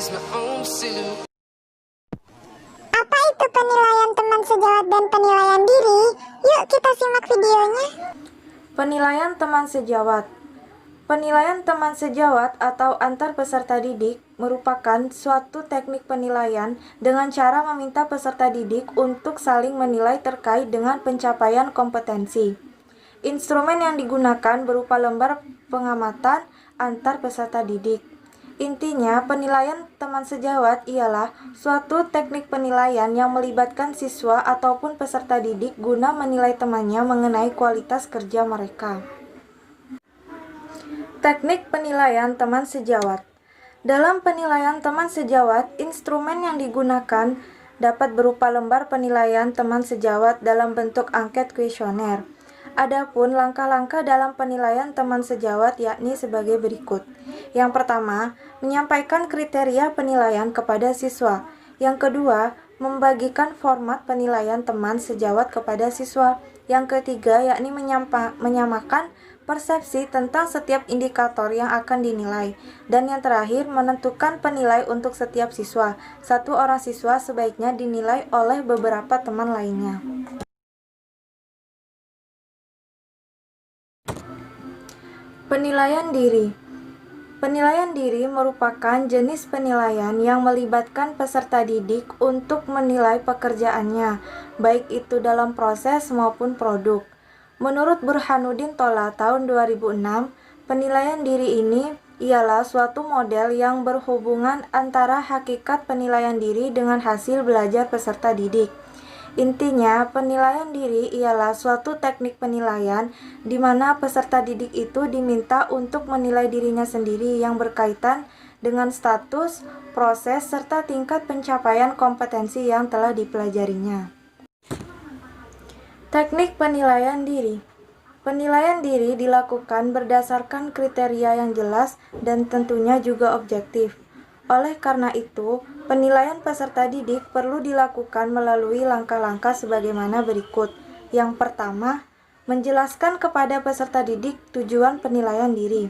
is my own silhouette. Apa itu penilaian teman sejawat dan penilaian diri? Yuk kita simak videonya. Penilaian teman sejawat. Penilaian teman sejawat atau antar peserta didik merupakan suatu teknik penilaian dengan cara meminta peserta didik untuk saling menilai terkait dengan pencapaian kompetensi. Instrumen yang digunakan berupa lembar pengamatan antar peserta didik. Intinya, penilaian teman sejawat ialah suatu teknik penilaian yang melibatkan siswa ataupun peserta didik guna menilai temannya mengenai kualitas kerja mereka. Teknik penilaian teman sejawat. Dalam penilaian teman sejawat, instrumen yang digunakan dapat berupa lembar penilaian teman sejawat dalam bentuk angket kuesioner. Adapun langkah-langkah dalam penilaian teman sejawat yakni sebagai berikut. Yang pertama, menyampaikan kriteria penilaian kepada siswa. Yang kedua, membagikan format penilaian teman sejawat kepada siswa. Yang ketiga, yakni menyamakan persepsi tentang setiap indikator yang akan dinilai. Dan yang terakhir, menentukan penilai untuk setiap siswa. Satu orang siswa sebaiknya dinilai oleh beberapa teman lainnya. Penilaian diri. Penilaian diri merupakan jenis penilaian yang melibatkan peserta didik untuk menilai pekerjaannya, baik itu dalam proses maupun produk. Menurut Burhanuddin Tola tahun 2006, penilaian diri ini ialah suatu model yang berhubungan antara hakikat penilaian diri dengan hasil belajar peserta didik. Intinya, penilaian diri ialah suatu teknik penilaian di mana peserta didik itu diminta untuk menilai dirinya sendiri yang berkaitan dengan status, proses, serta tingkat pencapaian kompetensi yang telah dipelajarinya. Teknik penilaian diri. Penilaian diri dilakukan berdasarkan kriteria yang jelas dan tentunya juga objektif. Oleh karena itu, penilaian peserta didik perlu dilakukan melalui langkah-langkah sebagaimana berikut. Yang pertama, menjelaskan kepada peserta didik tujuan penilaian diri.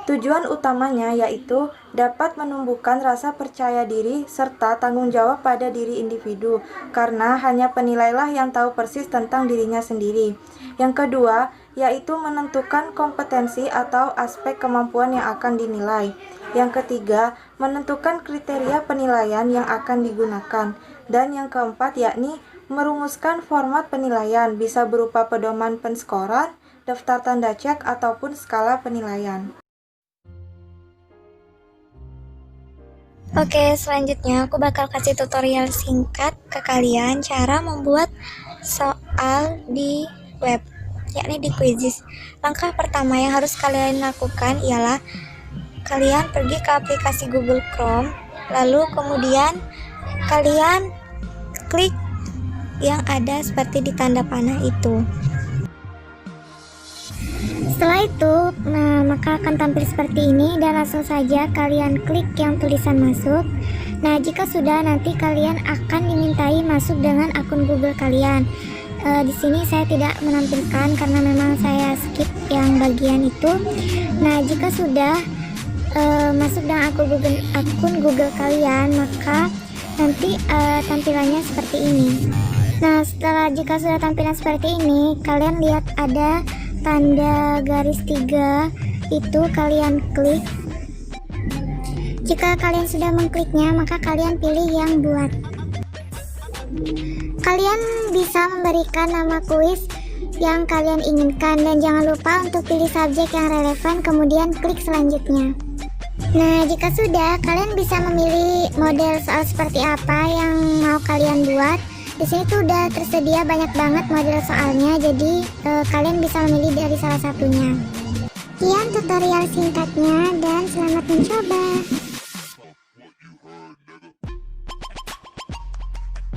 Tujuan utamanya yaitu dapat menumbuhkan rasa percaya diri serta tanggung jawab pada diri individu, karena hanya penilailah yang tahu persis tentang dirinya sendiri. Yang kedua, yaitu menentukan kompetensi atau aspek kemampuan yang akan dinilai. Yang ketiga, menentukan kriteria penilaian yang akan digunakan. Dan yang keempat, yakni merumuskan format penilaian, bisa berupa pedoman penskoran, daftar tanda cek, ataupun skala penilaian. Oke, selanjutnya aku bakal kasih tutorial singkat ke kalian cara membuat soal di web, yakni di Quizizz. Langkah pertama yang harus kalian lakukan ialah kalian pergi ke aplikasi Google Chrome, lalu kemudian kalian klik yang ada seperti di tanda panah itu. Setelah itu, maka akan tampil seperti ini dan langsung saja kalian klik yang tulisan masuk. Nah, jika sudah, nanti kalian akan dimintai masuk dengan akun Google kalian. Di sini saya tidak menampilkan karena memang saya skip yang bagian itu. Nah, jika sudah masuk dengan akun Google kalian, maka nanti tampilannya seperti ini. Nah, jika sudah tampilan seperti ini, kalian lihat ada tanda garis 3, itu kalian klik. Jika kalian sudah mengkliknya, maka kalian pilih yang buat. Kalian bisa memberikan nama kuis yang kalian inginkan dan jangan lupa untuk pilih subjek yang relevan, kemudian klik selanjutnya. Nah, jika sudah, kalian bisa memilih model soal seperti apa yang mau kalian buat. Di sini tuh udah tersedia banyak banget model soalnya, jadi kalian bisa memilih dari salah satunya. Sekian tutorial singkatnya dan selamat mencoba.